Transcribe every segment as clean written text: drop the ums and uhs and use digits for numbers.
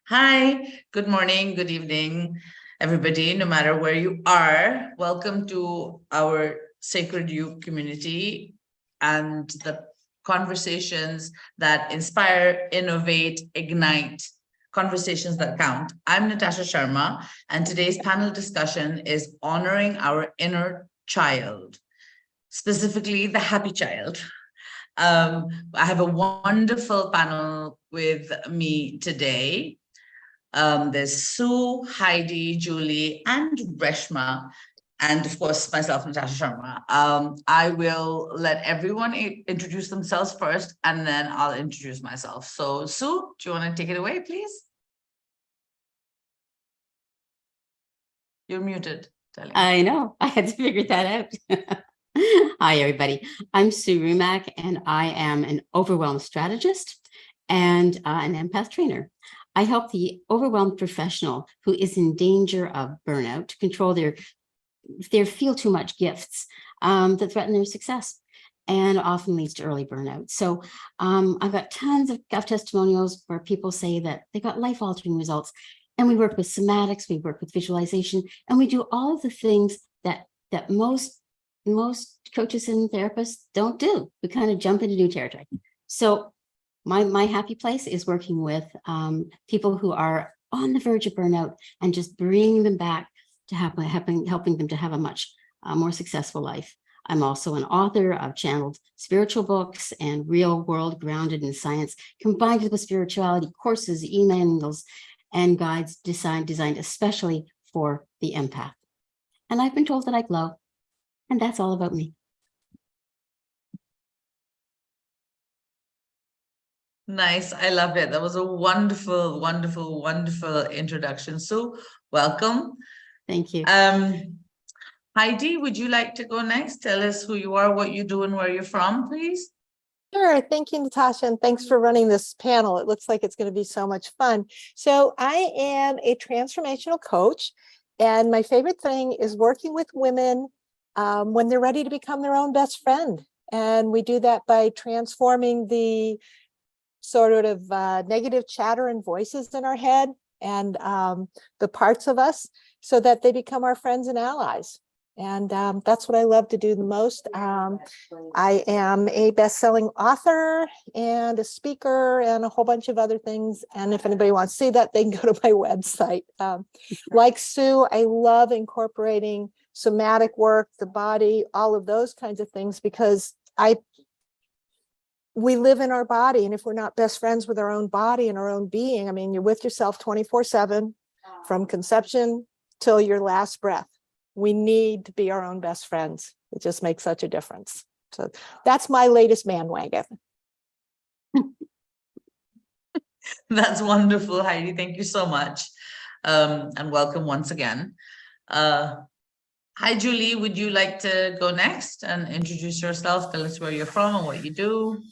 Hi, good morning, good evening, everybody, no matter where you are. Welcome to our Sacred You community and the conversations that inspire, innovate, ignite, conversations that count. I'm Natasha Sharma, and today's panel discussion is honoring our inner child, specifically the happy child. I have a wonderful panel with me today. There's Sue, Heidi, Julie, and Reshma, and of course myself, Natasha Sharma. I will let everyone introduce themselves first, and then I'll introduce myself. So Sue, do you want to take it away, please? You're muted, darling. I know, I had to figure that out. Hi, everybody. I'm Sue Rumack, and I am an overwhelmed strategist and an empath trainer. I help the overwhelmed professional who is in danger of burnout to control their feel too much gifts that threaten their success and often leads to early burnout. So I've got tons of testimonials where people say that they got life-altering results. And we work with somatics, we work with visualization, and we do all of the things that most coaches and therapists don't do. We kind of jump into new territory. So my happy place is working with people who are on the verge of burnout and just bringing them back to helping them to have a much more successful life. I'm also an author of channeled spiritual books and real world grounded in science, combined with spirituality courses, emails, and guides designed especially for the empath. And I've been told that I glow, and that's all about me. Nice. I love it. That was a wonderful, wonderful, wonderful introduction. So welcome. Thank you. Heidi, would you like to go next? Tell us who you are, what you do, and where you're from, please. Sure. Thank you, Natasha, and thanks for running this panel. It looks like it's going to be so much fun. So I am a transformational coach, and my favorite thing is working with women when they're ready to become their own best friend. And we do that by transforming the sort of negative chatter and voices in our head and the parts of us so that they become our friends and allies. And that's what I love to do the most. I am a best-selling author and a speaker and a whole bunch of other things. And if anybody wants to see that, they can go to my website. Like Sue, I love incorporating somatic work, the body, all of those kinds of things, because we live in our body. And if we're not best friends with our own body and our own being, I mean, you're with yourself 24/7 from conception till your last breath. We need to be our own best friends. It just makes such a difference. So that's my latest man wagon. That's wonderful, Heidi. Thank you so much. And welcome once again. Hi, Julie. Would you like to go next and introduce yourself? Tell us where you're from and what you do.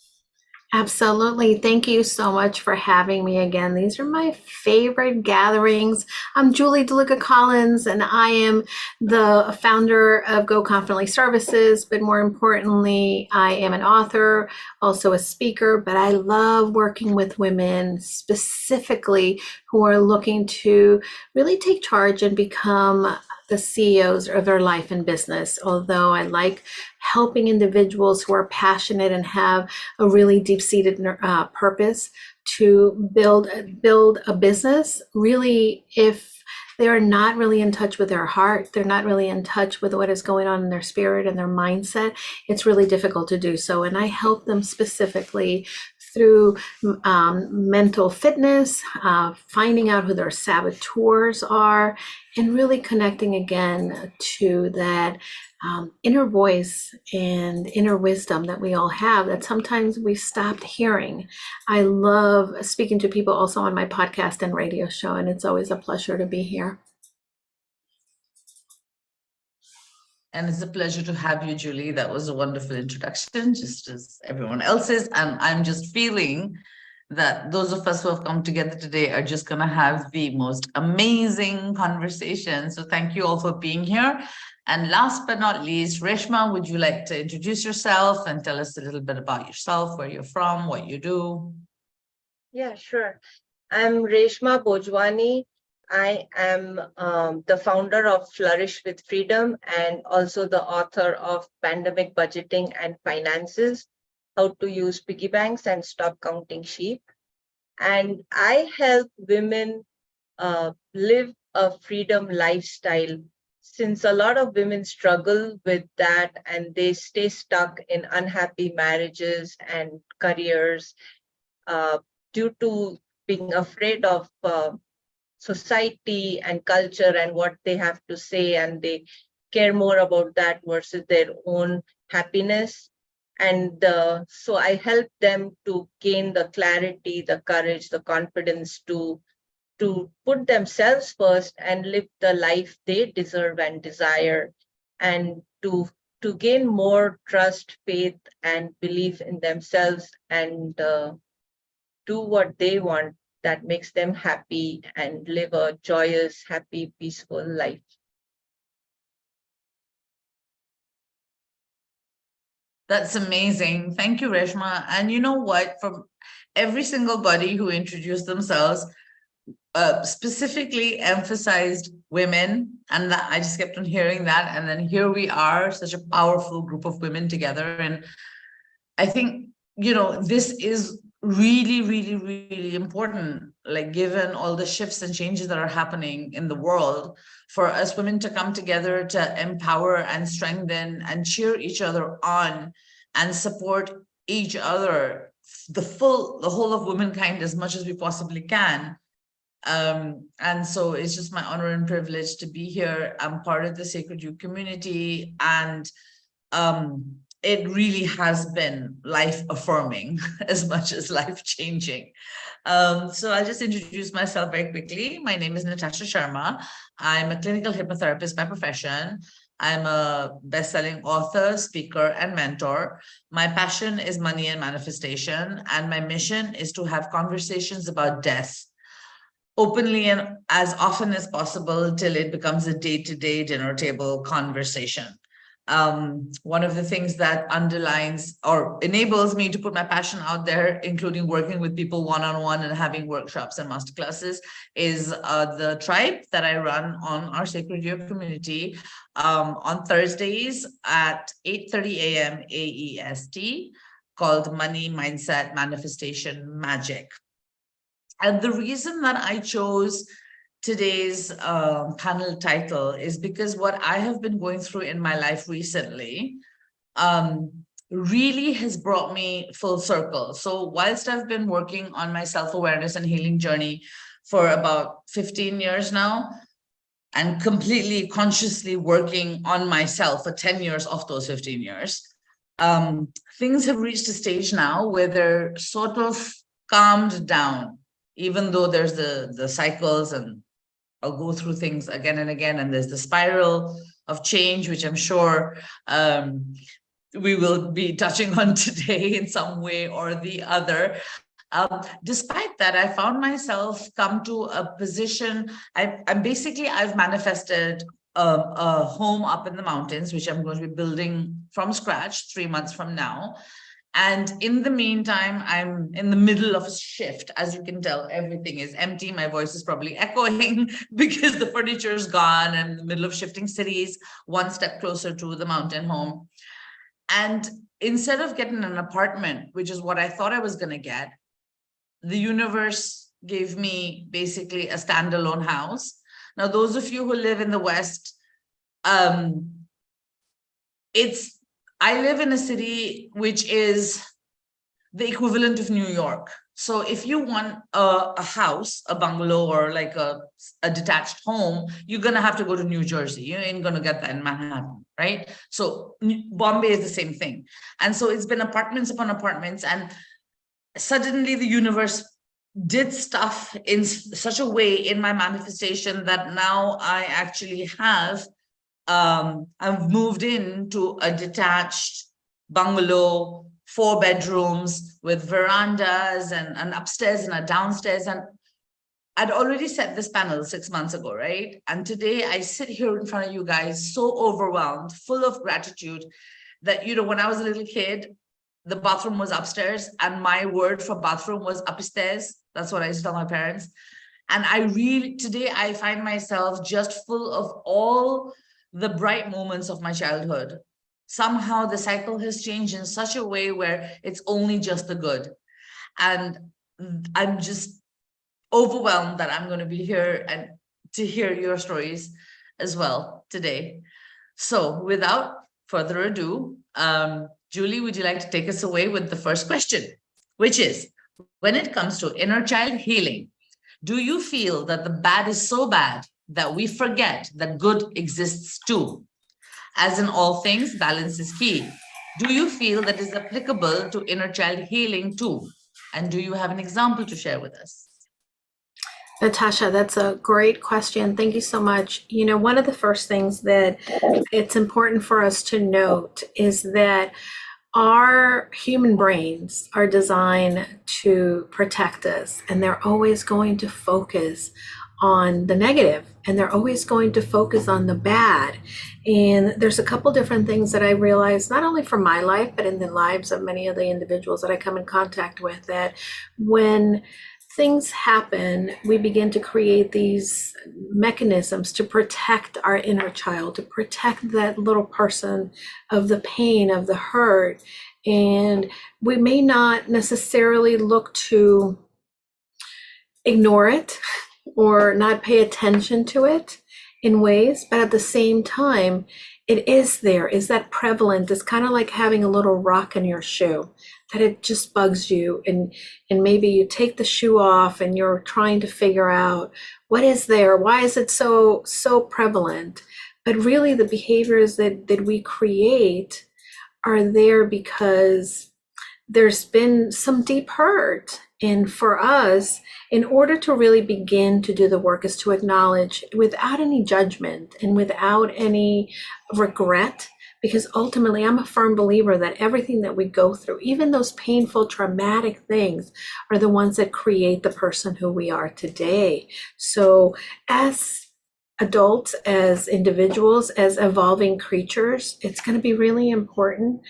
Absolutely. Thank you so much for having me again. These are my favorite gatherings. I'm Julie DeLucca-Collins, and I am the founder of Go Confidently Services, but more importantly, I am an author, also a speaker, but I love working with women specifically who are looking to really take charge and become the CEOs of their life and business. Although I like helping individuals who are passionate and have a really deep-seated purpose to build a business. Really, if they are not really in touch with their heart, they're not really in touch with what is going on in their spirit and their mindset, it's really difficult to do so. And I help them specifically through mental fitness, finding out who their saboteurs are, and really connecting again to that inner voice and inner wisdom that we all have that sometimes we stopped hearing. I love speaking to people also on my podcast and radio show, and it's always a pleasure to be here. And it's a pleasure to have you, Julie. That was a wonderful introduction, just as everyone else's. And I'm just feeling that those of us who have come together today are just going to have the most amazing conversation. So thank you all for being here. And last but not least, Reshma, would you like to introduce yourself and tell us a little bit about yourself, where you're from, what you do? Yeah, sure. I'm Reshma Bhojwani. I am the founder of Flourish With Freedom and also the author of Pandemic Budgeting and Finances, How to Use Piggy Banks and Stop Counting Sheep. And I help women live a freedom lifestyle, since a lot of women struggle with that and they stay stuck in unhappy marriages and careers due to being afraid of society and culture and what they have to say, and they care more about that versus their own happiness. And so I help them to gain the clarity, the courage, the confidence to put themselves first and live the life they deserve and desire, and to gain more trust, faith, and belief in themselves, and do what they want that makes them happy and live a joyous, happy, peaceful life. That's amazing. Thank you, Reshma. And you know what? From every single body who introduced themselves, specifically emphasized women, and that I just kept on hearing that. And then here we are, such a powerful group of women together. And I think, you know, this is really, really, really important, like given all the shifts and changes that are happening in the world, for us women to come together to empower and strengthen and cheer each other on and support each other, the whole of womankind, as much as we possibly can. And so it's just my honor and privilege to be here. I'm part of the Sacred You community, and it really has been life affirming as much as life changing. So I'll just introduce myself very quickly. My name is Natasha Sharma. I'm a clinical hypnotherapist by profession. I'm a best-selling author, speaker, and mentor. My passion is money and manifestation, and my mission is to have conversations about death openly and as often as possible till it becomes a day-to-day dinner table conversation. One of the things that underlines or enables me to put my passion out there, including working with people one-on-one and having workshops and masterclasses, is the tribe that I run on our Sacred Year community on Thursdays at 8:30 a.m. AEST, called Money, Mindset, Manifestation, Magic. And the reason that I chose today's panel title is because what I have been going through in my life recently really has brought me full circle. So whilst I've been working on my self-awareness and healing journey for about 15 years now, and completely consciously working on myself for 10 years of those 15 years, things have reached a stage now where they're sort of calmed down, even though there's the cycles, and I'll go through things again and again, and there's the spiral of change, which I'm sure we will be touching on today in some way or the other. Despite that, I found myself come to a position, I've manifested a home up in the mountains, which I'm going to be building from scratch 3 months from now. And in the meantime, I'm in the middle of a shift. As you can tell, everything is empty. My voice is probably echoing because the furniture is gone. I'm in the middle of shifting cities, one step closer to the mountain home. And instead of getting an apartment, which is what I thought I was going to get, the universe gave me basically a standalone house. Now, those of you who live in the West, I live in a city which is the equivalent of New York. So if you want a house, a bungalow, or like a detached home, you're going to have to go to New Jersey. You ain't going to get that in Manhattan, right? So Bombay is the same thing. And so it's been apartments upon apartments. And suddenly the universe did stuff in such a way in my manifestation that now I actually have I've moved into a detached bungalow, 4 bedrooms with verandas and an upstairs and a downstairs. And I'd already set this panel 6 months ago, right? And today I sit here in front of you guys so overwhelmed, full of gratitude that, you know, when I was a little kid, the bathroom was upstairs and my word for bathroom was upstairs. That's what I used to tell my parents. And today I find myself just full of all the bright moments of my childhood. Somehow the cycle has changed in such a way where it's only just the good. And I'm just overwhelmed that I'm going to be here and to hear your stories as well today. So without further ado, Julie, would you like to take us away with the first question, which is, when it comes to inner child healing, do you feel that the bad is so bad that we forget that good exists too? As in all things, balance is key. Do you feel that is applicable to inner child healing too? And do you have an example to share with us? Natasha, that's a great question. Thank you so much. You know, one of the first things that it's important for us to note is that our human brains are designed to protect us, and they're always going to focus on the negative, and they're always going to focus on the bad. And there's a couple different things that I realized, not only from my life, but in the lives of many of the individuals that I come in contact with, that when things happen, we begin to create these mechanisms to protect our inner child, to protect that little person of the pain, of the hurt. And we may not necessarily look to ignore it or not pay attention to it in ways, but at the same time, it is there. Is that prevalent? It's kind of like having a little rock in your shoe, that it just bugs you, and maybe you take the shoe off and you're trying to figure out what is there, why is it so prevalent? But really the behaviors that we create are there because there's been some deep hurt. And for us, in order to really begin to do the work, is to acknowledge without any judgment and without any regret, because ultimately I'm a firm believer that everything that we go through, even those painful, traumatic things, are the ones that create the person who we are today. So as adults, as individuals, as evolving creatures, it's going to be really important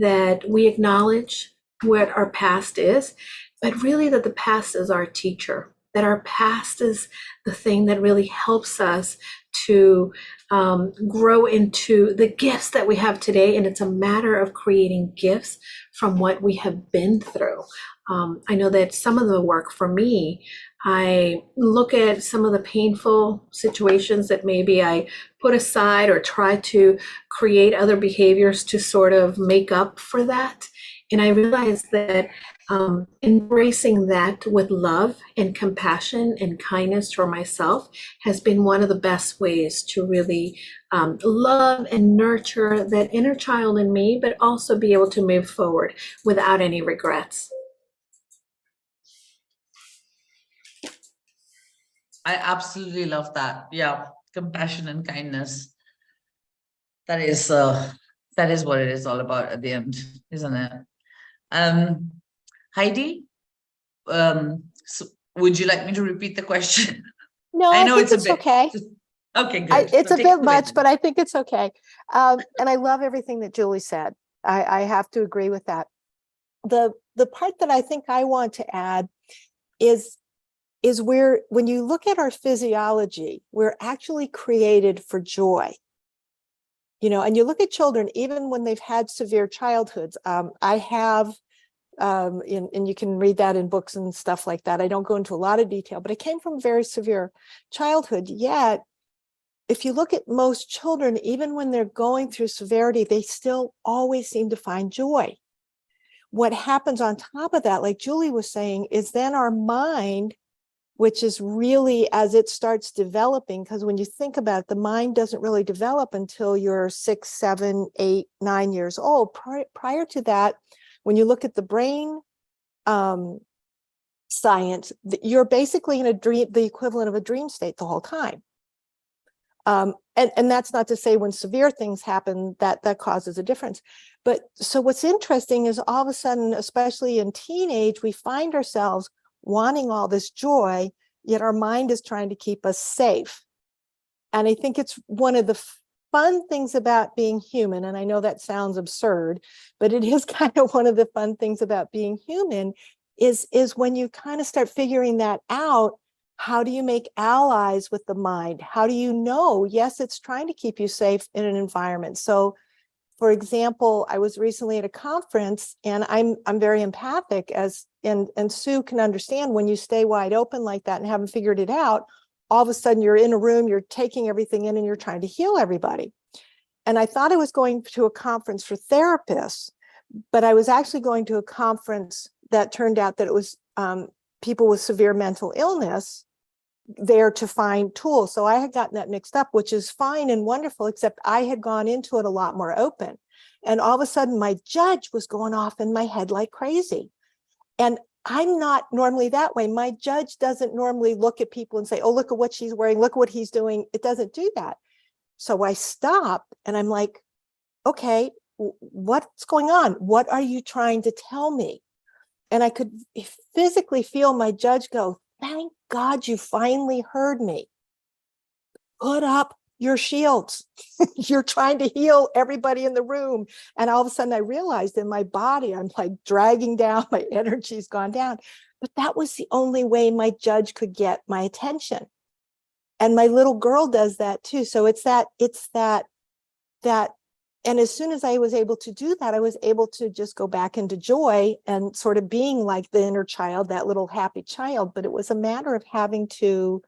that we acknowledge what our past is, but really that the past is our teacher, that our past is the thing that really helps us to grow into the gifts that we have today. And it's a matter of creating gifts from what we have been through. I know that some of the work for me, I look at some of the painful situations that maybe I put aside or try to create other behaviors to sort of make up for that. And I realized that embracing that with love and compassion and kindness for myself has been one of the best ways to really love and nurture that inner child in me, but also be able to move forward without any regrets. I absolutely love that. Yeah, compassion and kindness. That is what it is all about at the end, isn't it? Heidi, so would you like me to repeat the question? No, I think it's okay. Okay, good. It's So a take bit it away much, then. but I think it's okay. And I love everything that Julie said. I have to agree with that. The part that I think I want to add is where, when you look at our physiology, we're actually created for joy. You know, and you look at children, even when they've had severe childhoods. I have, and you can read that in books and stuff like that. I don't go into a lot of detail, but I came from a very severe childhood. Yet, if you look at most children, even when they're going through severity, they still always seem to find joy. What happens on top of that, like Julie was saying, is then our mind, which is really, as it starts developing, because when you think about it, the mind doesn't really develop until you're 6, 7, 8, 9 years old. Prior to that, when you look at the brain science, you're basically in a dream, the equivalent of a dream state the whole time. And that's not to say when severe things happen that causes a difference. But so what's interesting is all of a sudden, especially in teenage, we find ourselves wanting all this joy, yet our mind is trying to keep us safe. And I think it's one of the fun things about being human, and I know that sounds absurd, but it is kind of one of the fun things about being human is when you kind of start figuring that out. How do you make allies with the mind? How do you know, yes, it's trying to keep you safe in an environment. So for example, I was recently at a conference, and I'm very empathic, and Sue can understand when you stay wide open like that and haven't figured it out, all of a sudden you're in a room, you're taking everything in and you're trying to heal everybody. And I thought I was going to a conference for therapists, but I was actually going to a conference that turned out that it was people with severe mental illness there to find tools. So I had gotten that mixed up, which is fine and wonderful, except I had gone into it a lot more open. And all of a sudden my judge was going off in my head like crazy. And I'm not normally that way. My judge doesn't normally look at people and say, oh, look at what she's wearing, look at what he's doing. It doesn't do that. So I stopped and I'm like, okay, what's going on? What are you trying to tell me? And I could physically feel my judge go, thank God you finally heard me. Put up your shields. You're trying to heal everybody in the room. And all of a sudden I realized in my body, I'm like dragging down, my energy's gone down. But that was the only way my judge could get my attention. And my little girl does that too. So it's that, and as soon as I was able to do that, I was able to just go back into joy and sort of being like the inner child, that little happy child. But it was a matter of having to,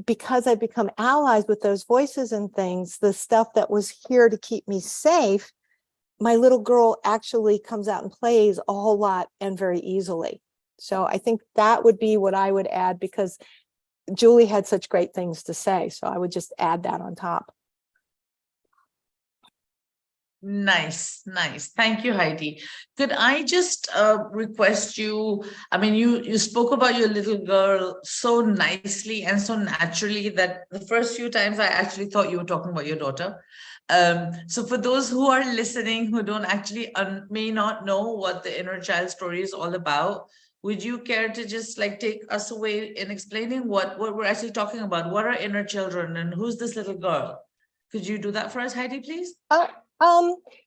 because I've become allies with those voices and things, the stuff that was here to keep me safe, my little girl actually comes out and plays a whole lot and very easily. So I think that would be what I would add, because Julie had such great things to say. So I would just add that on top. Nice. Thank you, Heidi. Could I just request you, I mean, you spoke about your little girl so nicely and so naturally that the first few times I actually thought you were talking about your daughter. So for those who are listening, who don't actually may not know what the inner child story is all about, would you care to just like take us away in explaining what we're actually talking about? What are inner children and who's this little girl? Could you do that for us, Heidi, please?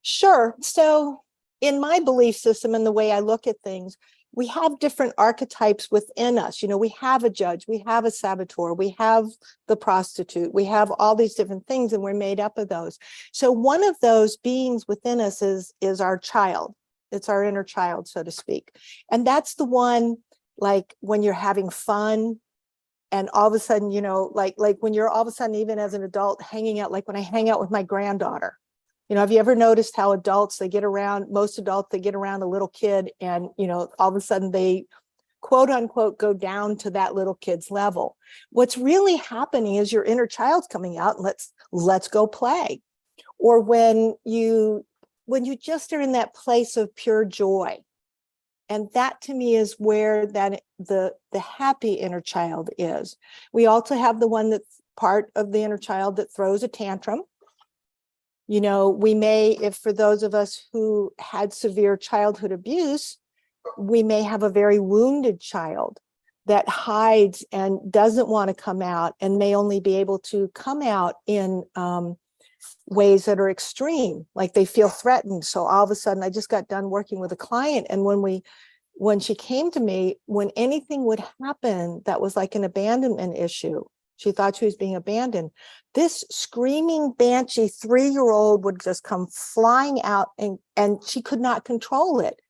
Sure. So in my belief system and the way I look at things, we have different archetypes within us. We have a judge, we have a saboteur, we have the prostitute, we have all these different things, and we're made up of those. So one of those beings within us is our child. It's our inner child, so to speak. And that's the one, like when you're having fun, and all of a sudden, like when you're all of a sudden, even as an adult, hanging out, like when I hang out with my granddaughter. Have you ever noticed how most adults, they get around a little kid and, all of a sudden they, quote unquote, go down to that little kid's level. What's really happening is your inner child's coming out and let's go play. Or when you just are in that place of pure joy. And that to me is where the happy inner child is. We also have the one that's part of the inner child that throws a tantrum. We may, if for those of us who had severe childhood abuse, we may have a very wounded child that hides and doesn't want to come out and may only be able to come out in ways that are extreme, like they feel threatened. So all of a sudden, I just got done working with a client, and when she came to me, when anything would happen that was like an abandonment issue, she thought she was being abandoned. This screaming banshee 3-year-old would just come flying out, and she could not control it.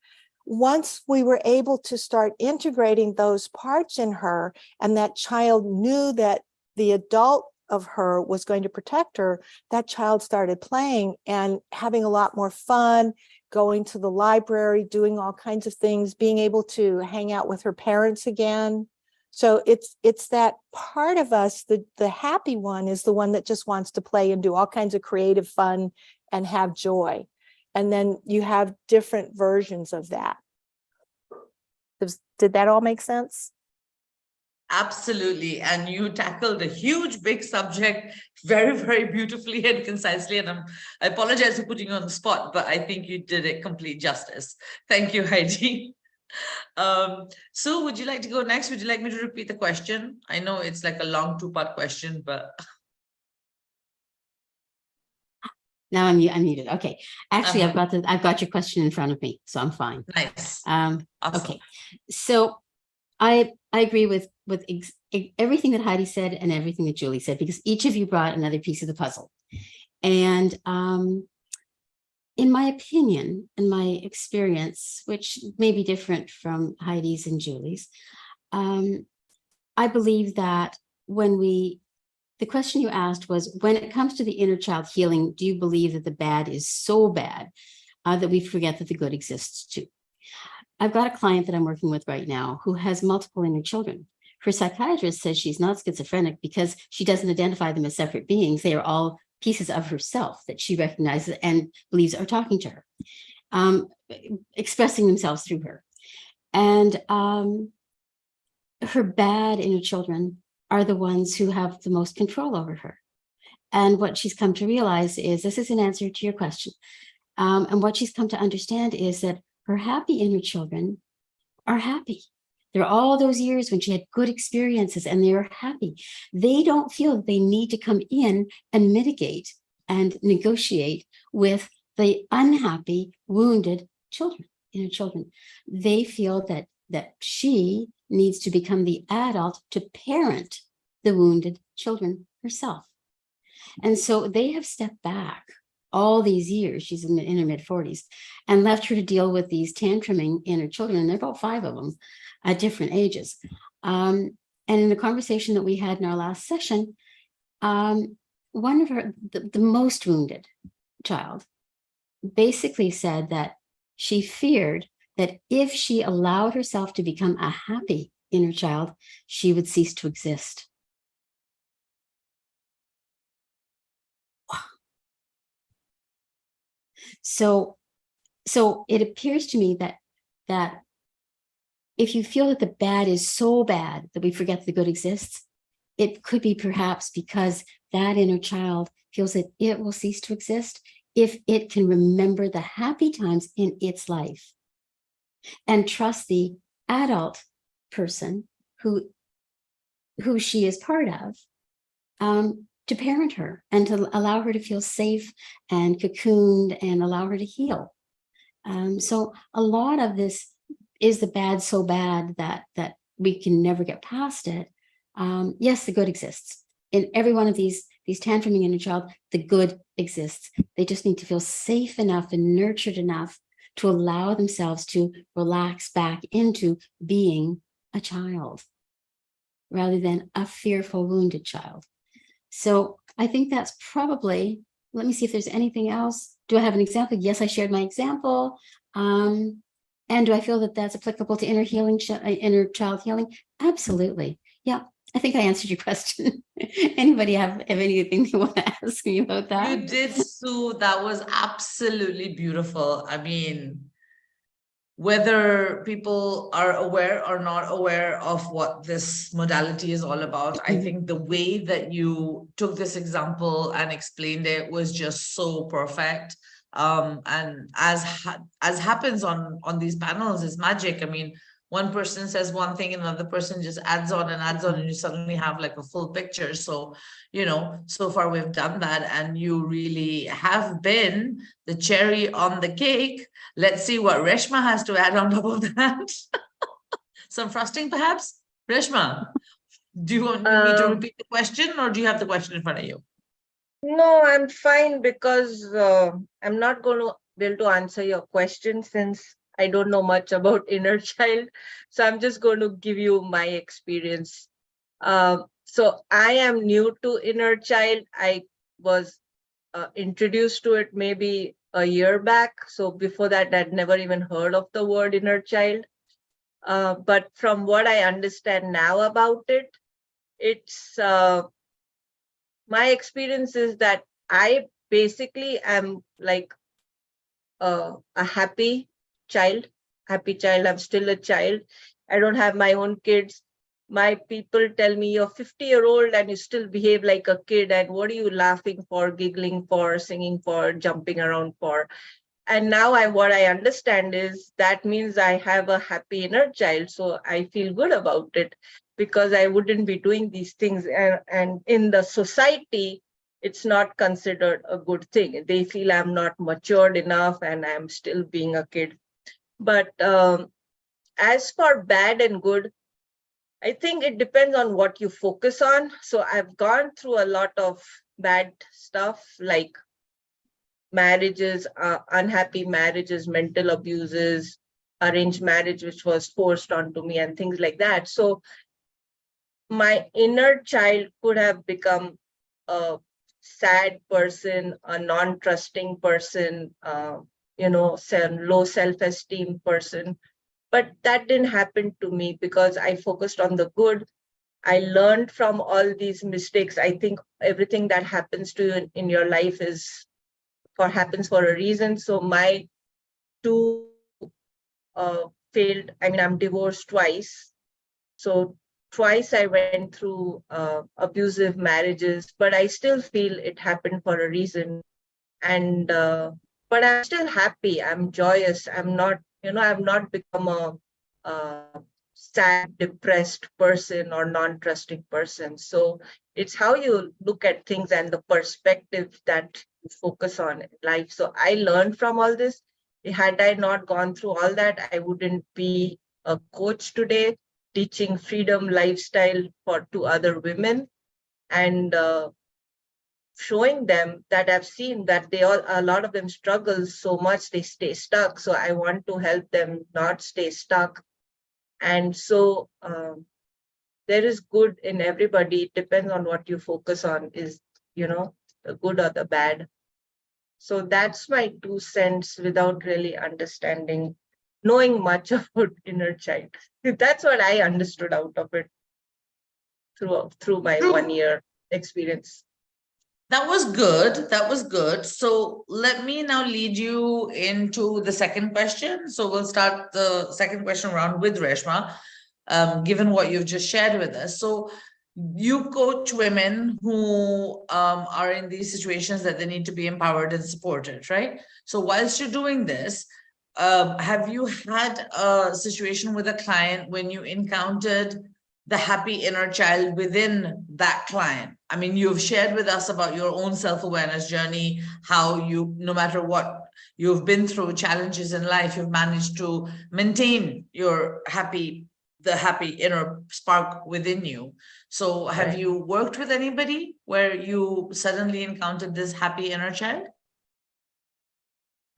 Once we were able to start integrating those parts in her, and that child knew that the adult of her was going to protect her, that child started playing and having a lot more fun, going to the library, doing all kinds of things, being able to hang out with her parents again. So it's that part of us, the happy one is the one that just wants to play and do all kinds of creative fun and have joy. And then you have different versions of that. Did that all make sense? Absolutely. And you tackled a huge, big subject very, very beautifully and concisely. And I apologize for putting you on the spot, but I think you did it complete justice. Thank you, Heidi. Sue, would you like to go next? Would you like me to repeat the question? I know it's like a long 2-part question, but Now I'm muted. Okay. Actually, Uh-huh. I've got your question in front of me, so I'm fine. Nice. Awesome. Awesome. Okay. So I agree with everything that Heidi said and everything that Julie said, because each of you brought another piece of the puzzle. And in my opinion, in my experience, which may be different from Heidi's and Julie's, I believe that the question you asked was, when it comes to the inner child healing, do you believe that the bad is so bad that we forget that the good exists too? I've got a client that I'm working with right now who has multiple inner children. Her psychiatrist says she's not schizophrenic because she doesn't identify them as separate beings. They are all pieces of herself that she recognizes and believes are talking to her, expressing themselves through her. And her bad inner children are the ones who have the most control over her. And what she's come to realize is, this is an answer to your question. And what she's come to understand is that her happy inner children are happy. There are all those years when she had good experiences and they're happy. They don't feel that they need to come in and mitigate and negotiate with the unhappy, wounded children, inner children. They feel that she needs to become the adult to parent the wounded children herself. And so they have stepped back all these years, she's in her mid-40s, and left her to deal with these tantruming inner children. And there are about 5 of them at different ages. And in the conversation that we had in our last session, one of her, the most wounded child, basically said that she feared that if she allowed herself to become a happy inner child, she would cease to exist. Wow. So it appears to me that if you feel that the bad is so bad that we forget the good exists, it could be perhaps because that inner child feels that it will cease to exist if it can remember the happy times in its life and trust the adult person who she is part of, to parent her and to allow her to feel safe and cocooned and allow her to heal. So a lot of this is the bad so bad that we can never get past it. Yes, the good exists. In every one of these tantruming inner child, the good exists. They just need to feel safe enough and nurtured enough to allow themselves to relax back into being a child rather than a fearful, wounded child. So I think that's probably, let me see if there's anything else. Do I have an example? Yes, I shared my example. And do I feel that that's applicable to inner healing, inner child healing? Absolutely. Yeah, I think I answered your question. Anybody have anything they want to ask me about that? You did, Sue. That was absolutely beautiful. I mean, whether people are aware or not aware of what this modality is all about, I think the way that you took this example and explained it was just so perfect. And as happens on these panels is magic. I mean, one person says one thing and another person just adds on and you suddenly have like a full picture. So, so far we've done that and you really have been the cherry on the cake. Let's see what Reshma has to add on top of that. Some frosting perhaps? Reshma, do you want me to repeat the question or do you have the question in front of you? No, I'm fine because I'm not going to be able to answer your question since I don't know much about inner child. So I'm just going to give you my experience. So I am new to inner child. I was introduced to it maybe a year back. So before that, I'd never even heard of the word inner child. But from what I understand now about it, it's my experience is that I basically am like a happy child. I'm still a child. I don't have my own kids. My people tell me you're 50-year-old and you still behave like a kid. And what are you laughing for, giggling for, singing for, jumping around for? And now what I understand is that means I have a happy inner child. So I feel good about it because I wouldn't be doing these things. And in the society, it's not considered a good thing. They feel I'm not matured enough and I'm still being a kid. But as for bad and good, I think it depends on what you focus on. So I've gone through a lot of bad stuff like marriages, unhappy marriages, mental abuses, arranged marriage, which was forced onto me and things like that. So my inner child could have become a sad person, a non-trusting person, low self-esteem person. But that didn't happen to me because I focused on the good. I learned from all these mistakes. I think everything that happens to you in your life happens for a reason. So my two failed, I'm divorced twice. So twice I went through abusive marriages, but I still feel it happened for a reason. And but I'm still happy. I'm joyous. I'm not, I've not become a sad, depressed person or non-trusting person. So it's how you look at things and the perspective that you focus on in life. So I learned from all this. Had I not gone through all that, I wouldn't be a coach today, teaching freedom lifestyle to other women, and showing them that I've seen that a lot of them struggle so much, they stay stuck. So I want to help them not stay stuck. And so there is good in everybody. It depends on what you focus on, is, the good or the bad. So that's my 2 cents without really knowing much about inner child. That's what I understood out of it through my 1 year experience. That was good. That was good. So let me now lead you into the second question. So we'll start the second question round with Reshma, given what you've just shared with us. So you coach women who are in these situations that they need to be empowered and supported, right? So whilst you're doing this, have you had a situation with a client when you encountered the happy inner child within that client? I mean, you've shared with us about your own self-awareness journey, how you, no matter what you've been through, challenges in life, you've managed to maintain your the happy inner spark within you. So have you worked with anybody where you suddenly encountered this happy inner child?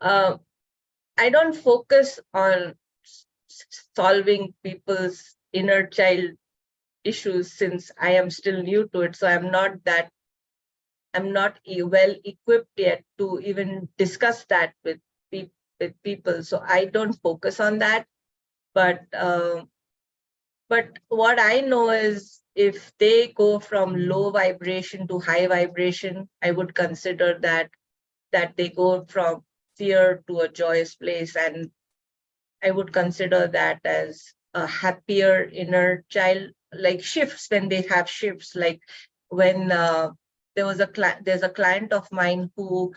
I don't focus on solving people's inner child issues since I am still new to it. So I'm not well equipped yet to even discuss that with people. So I don't focus on that. But what I know is if they go from low vibration to high vibration, I would consider that they go from fear to a joyous place. And I would consider that as a happier inner child, like shifts, when they have shifts, like when there's a client of mine who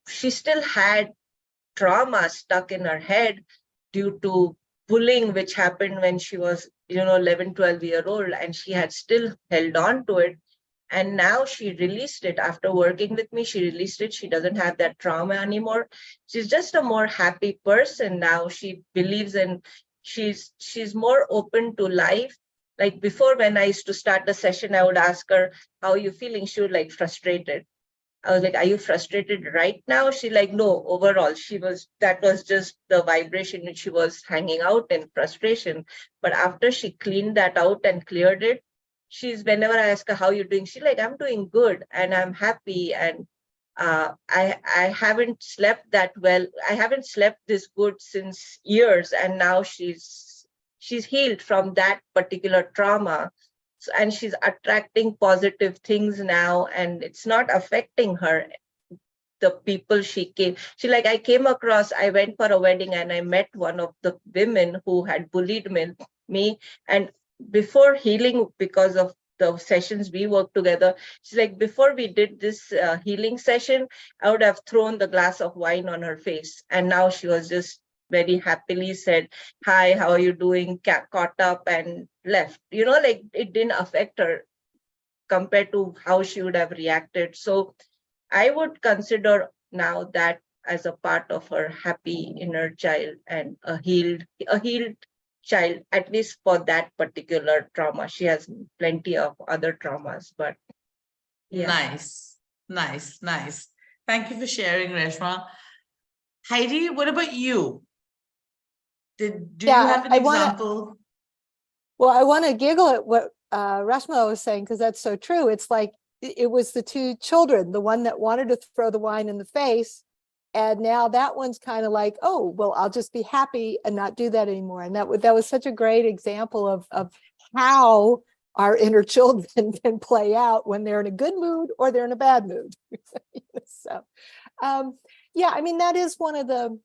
she still had trauma stuck in her head due to bullying, which happened when she was 11, 12-year-old, and she had still held on to it. And now she released it after working with me. She released it. She doesn't have that trauma anymore. She's just a more happy person now. She believes in, she's more open to life. Like before, when I used to start the session, I would ask her, how are you feeling? She would like frustrated. I was like, are you frustrated right now? She like, no, overall, that was just the vibration which she was hanging out in, frustration. But after she cleaned that out and cleared it, whenever I ask her, how you're doing, she's like, I'm doing good and I'm happy. And I haven't slept that well. I haven't slept this good since years. And now she's healed from that particular trauma. And she's attracting positive things now, and it's not affecting her. The people she like, I went for a wedding and I met one of the women who had bullied me. And before healing, because of the sessions we worked together, she's like, before we did this healing session, I would have thrown the glass of wine on her face. And now she was just very happily said, hi, how are you doing? Caught up and left. Like it didn't affect her. compared to how she would have reacted. So I would consider now that as a part of her happy inner child and a healed child, at least for that particular trauma. She has plenty of other traumas, but yeah. Nice. Thank you for sharing, Reshma. Heidi, what about you? Do you have an example? I want to giggle at what Reshma was saying, because that's so true. It's like it was the two children, the one that wanted to throw the wine in the face. And now that one's kind of like, oh, well, I'll just be happy and not do that anymore. And that was such a great example of how our inner children can play out when they're in a good mood or they're in a bad mood. So, yeah, I mean, that is one of the,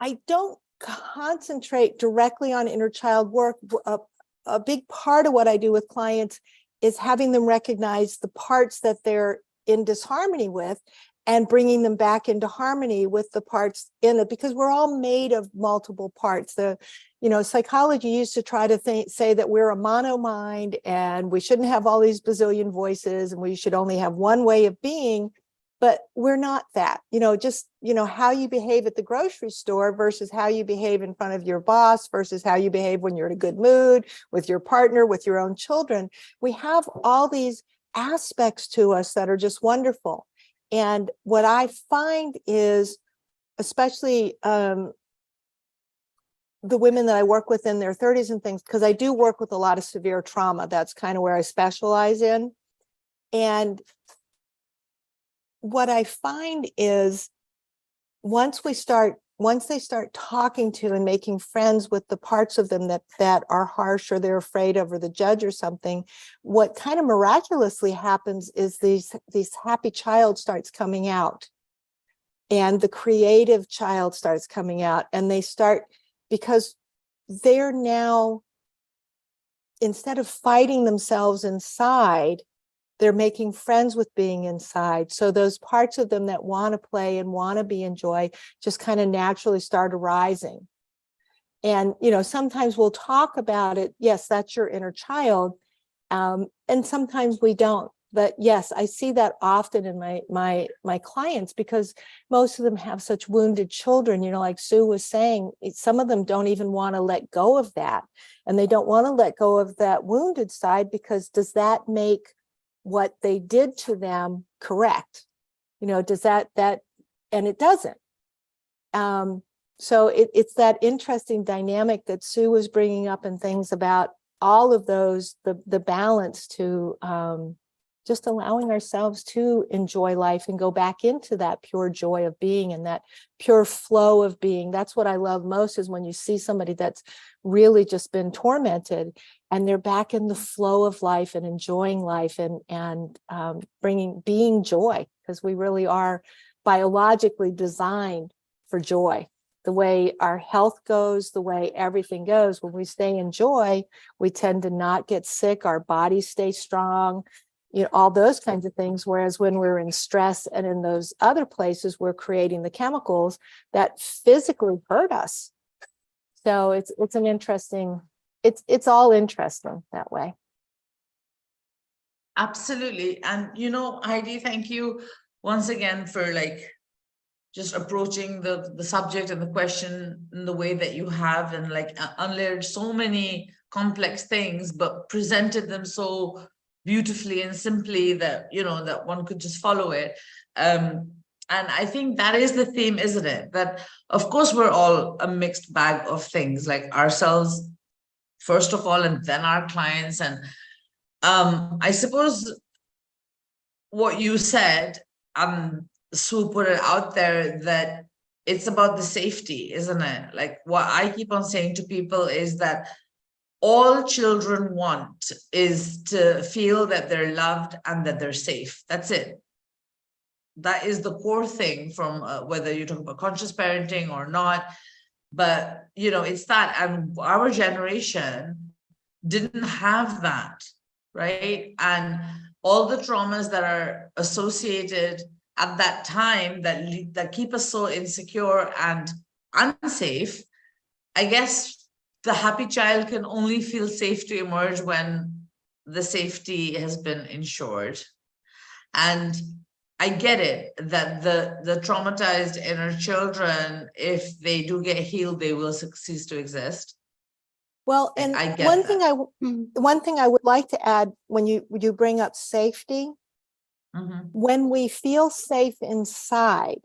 I don't concentrate directly on inner child work. A big part of what I do with clients is having them recognize the parts that they're in disharmony with and bringing them back into harmony with the parts in it, because we're all made of multiple parts. Psychology used to try to say that we're a mono mind and we shouldn't have all these bazillion voices and we should only have one way of being, but we're not that. How you behave at the grocery store versus how you behave in front of your boss versus how you behave when you're in a good mood with your partner, with your own children. We have all these aspects to us that are just wonderful. And what I find is, especially the women that I work with in their 30s and things, because I do work with a lot of severe trauma. That's kind of where I specialize in. And what I find is once they start talking to and making friends with the parts of them that are harsh or they're afraid of, or the judge or something, what kind of miraculously happens is these happy child starts coming out, and the creative child starts coming out, and they start, because they're now, instead of fighting themselves inside, they're making friends with being inside. So those parts of them that want to play and want to be in joy just kind of naturally start arising. And, sometimes we'll talk about it. Yes, that's your inner child. And sometimes we don't. But yes, I see that often in my clients, because most of them have such wounded children, like Sue was saying, some of them don't even want to let go of that. And they don't want to let go of that wounded side, because does that make what they did to them correct? Does that, and it doesn't. So it's that interesting dynamic that Sue was bringing up, and things about all of those, the balance to just allowing ourselves to enjoy life and go back into that pure joy of being and that pure flow of being. That's what I love most, is when you see somebody that's really just been tormented and they're back in the flow of life and enjoying life and being joy, because we really are biologically designed for joy. The way our health goes, the way everything goes, when we stay in joy, we tend to not get sick, our bodies stay strong, all those kinds of things. Whereas when we're in stress and in those other places, we're creating the chemicals that physically hurt us. So it's an interesting, it's all interesting that way. Absolutely. And, Heidi, thank you once again for just approaching the subject and the question in the way that you have, and unlayered so many complex things, but presented them so beautifully and simply that, that one could just follow it. And I think that is the theme, isn't it? That, of course, we're all a mixed bag of things, like ourselves, first of all, and then our clients. And I suppose what you said, Sue put it out there, that it's about the safety, isn't it? Like what I keep on saying to people is that all children want is to feel that they're loved and that they're safe. That's it. That is the core thing, from whether you talk about conscious parenting or not. But, it's that. And our generation didn't have that, right? And all the traumas that are associated at that time that keep us so insecure and unsafe, I guess the happy child can only feel safe to emerge when the safety has been ensured. And I get it that the traumatized inner children, if they do get healed, they will cease to exist. Well, and I get one that. thing one thing I would like to add when you bring up safety, when we feel safe inside,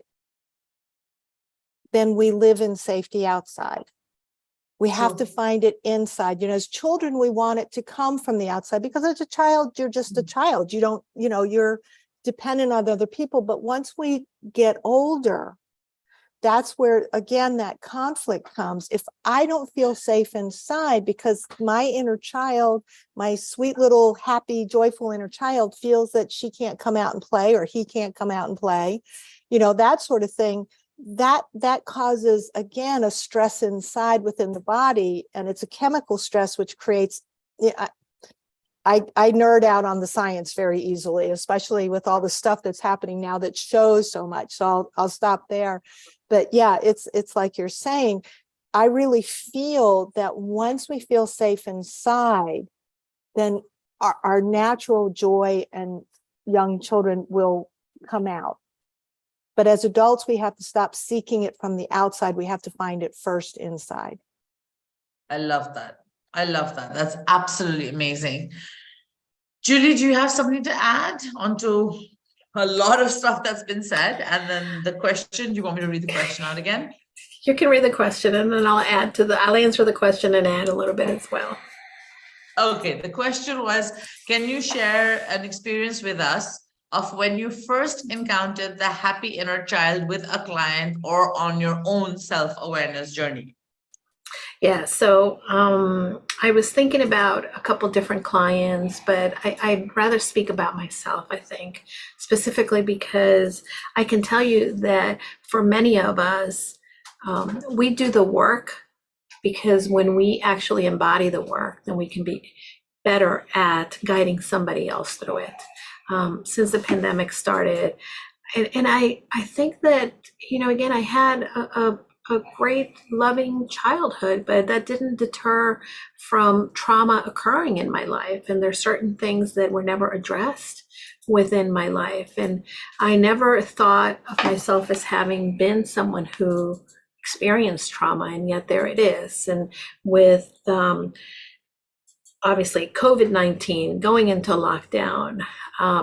then we live in safety outside. We have to find it inside. You know, as children, we want it to come from the outside, because as a child, you're just a child. You don't, you know, you're dependent on other people. But once we get older, that's where, again, that conflict comes. If I don't feel safe inside because my inner child, my sweet little happy, joyful inner child feels that she can't come out and play, or he can't come out and play, you know, that sort of thing, that causes, again, a stress inside within the body. And it's a chemical stress, which creates, I nerd out on the science very easily, especially with all the stuff that's happening now that shows so much. So I'll stop there. But yeah, it's like you're saying, I really feel that once we feel safe inside, then our natural joy and young children will come out. But as adults, we have to stop seeking it from the outside. We have to find it first inside. I love that. I love that. That's absolutely amazing. Julie, do you have something to add onto a lot of stuff that's been said? And then the question, do you want me to read the question out again? You can read the question, and then I'll answer the question and add a little bit as well. Okay, the question was, can you share an experience with us of when you first encountered the happy inner child with a client or on your own self-awareness journey? Yeah, so I was thinking about a couple different clients, but I'd rather speak about myself, I think, specifically because I can tell you that for many of us, we do the work because when we actually embody the work, then we can be better at guiding somebody else through it. Since the pandemic started, and I think that, you know, again, I had a great loving childhood, but that didn't deter from trauma occurring in my life. And there's certain things that were never addressed within my life. And I never thought of myself as having been someone who experienced trauma, and yet there it is. And with obviously COVID-19, going into lockdown,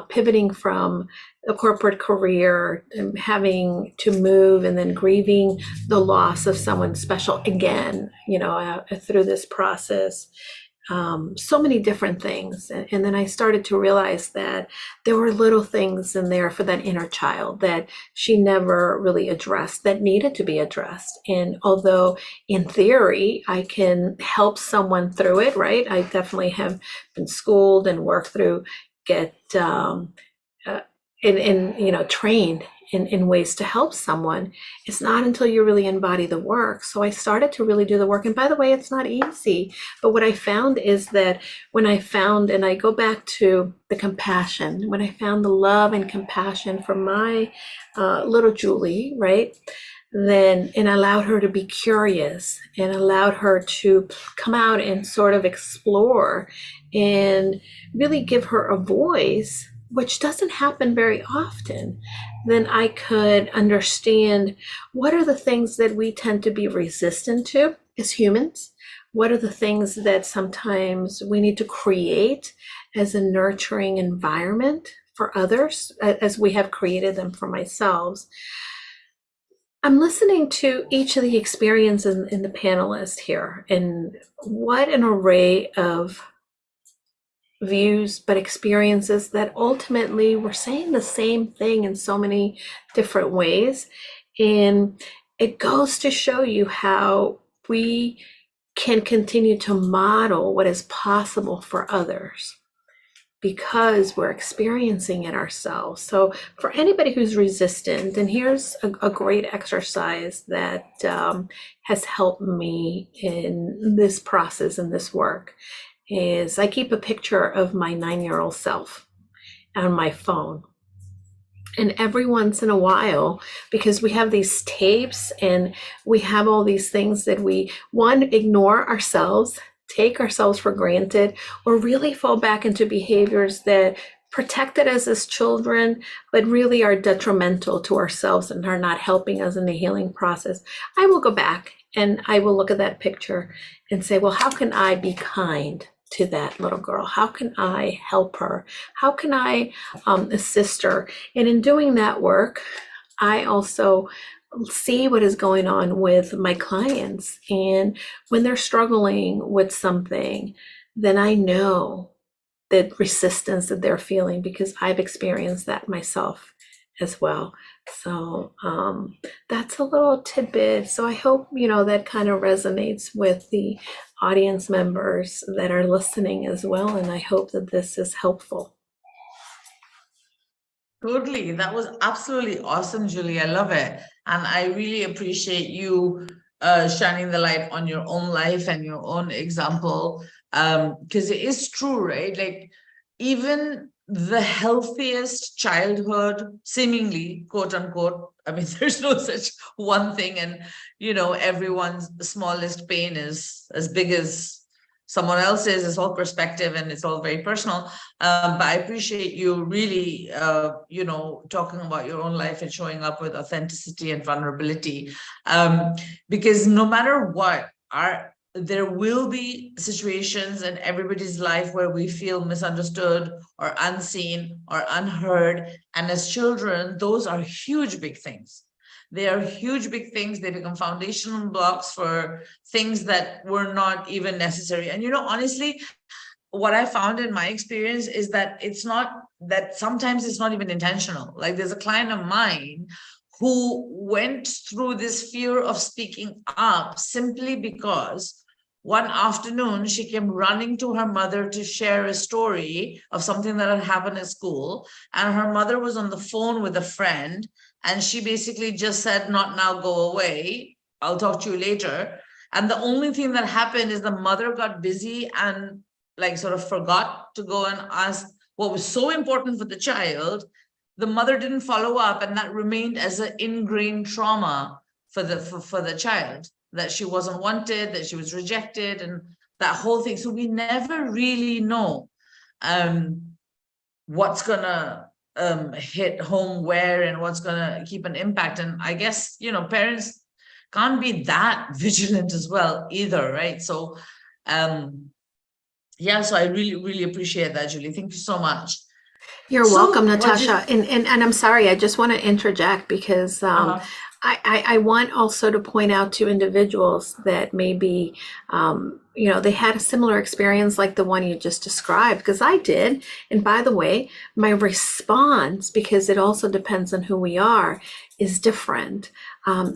pivoting from a corporate career, and having to move, and then grieving the loss of someone special again, you know, through this process. So many different things. And then I started to realize that there were little things in there for that inner child that she never really addressed, that needed to be addressed. And although in theory, I can help someone through it, right? I definitely have been schooled and worked through, get you know, trained in ways to help someone. It's not until you really embody the work. So I started to really do the work. And by the way, it's not easy. But what I found is that when I found, and I go back to the compassion, when I found the love and compassion for my little Julie, right? Then, and allowed her to be curious, and allowed her to come out and sort of explore and really give her a voice, which doesn't happen very often, then I could understand what are the things that we tend to be resistant to as humans. What are the things that sometimes we need to create as a nurturing environment for others, as we have created them for ourselves. I'm listening to each of the experiences in the panelists here, and what an array of views, but experiences that ultimately were saying the same thing in so many different ways. And it goes to show you how we can continue to model what is possible for others because we're experiencing it ourselves. So for anybody who's resistant, and here's a great exercise that has helped me in this process and this work, is I keep a picture of my 9-year-old self on my phone. And every once in a while, because we have these tapes and we have all these things that we, one, ignore ourselves take ourselves for granted or really fall back into behaviors that protected us as children, but really are detrimental to ourselves and are not helping us in the healing process, I will go back and I will look at that picture and say, well, how can I be kind to that little girl? How can I help her? How can I assist her? And in doing that work, I also see what is going on with my clients. And when they're struggling with something, then I know the resistance that they're feeling because I've experienced that myself as well. So that's a little tidbit. So I hope, that kind of resonates with the audience members that are listening as well. And I hope that this is helpful. Totally. That was absolutely awesome, Julie. I love it. And I really appreciate you shining the light on your own life and your own example. Because it is true, right? Like, even the healthiest childhood, seemingly, quote unquote, I mean, there's no such one thing. And, everyone's smallest pain is as big as someone else's. It's all perspective and it's all very personal. But I appreciate you really, talking about your own life and showing up with authenticity and vulnerability. Because no matter what, there will be situations in everybody's life where we feel misunderstood or unseen or unheard. And as children, those are huge, big things. They are huge, big things. They become foundational blocks for things that were not even necessary. And, honestly, what I found in my experience is that sometimes it's not even intentional. Like, there's a client of mine who went through this fear of speaking up simply because one afternoon she came running to her mother to share a story of something that had happened at school. And her mother was on the phone with a friend. And she basically just said, "Not now, go away. I'll talk to you later." And the only thing that happened is the mother got busy and sort of forgot to go and ask what was so important for the child. The mother didn't follow up, and that remained as an ingrained trauma for the child, that she wasn't wanted, that she was rejected, and that whole thing. So we never really know what's gonna hit home where and what's gonna keep an impact. And I guess, parents can't be that vigilant as well either, right? So so I really, really appreciate that, Julie. Thank you so much. You're welcome, Natasha. And I'm sorry, I just want to interject because I want also to point out to individuals that maybe, they had a similar experience like the one you just described, because I did. And by the way, my response, because it also depends on who we are, is different.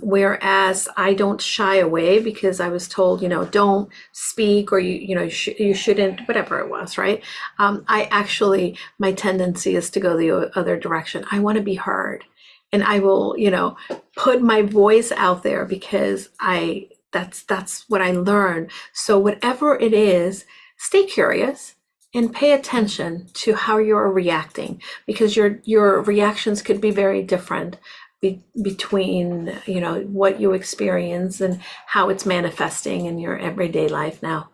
Whereas I don't shy away because I was told, don't speak, or you shouldn't, whatever it was, right? I actually, my tendency is to go the other direction. I want to be heard. And I will, put my voice out there because that's what I learned. So whatever it is, stay curious and pay attention to how you're reacting, because your reactions could be very different between, what you experience and how it's manifesting in your everyday life now.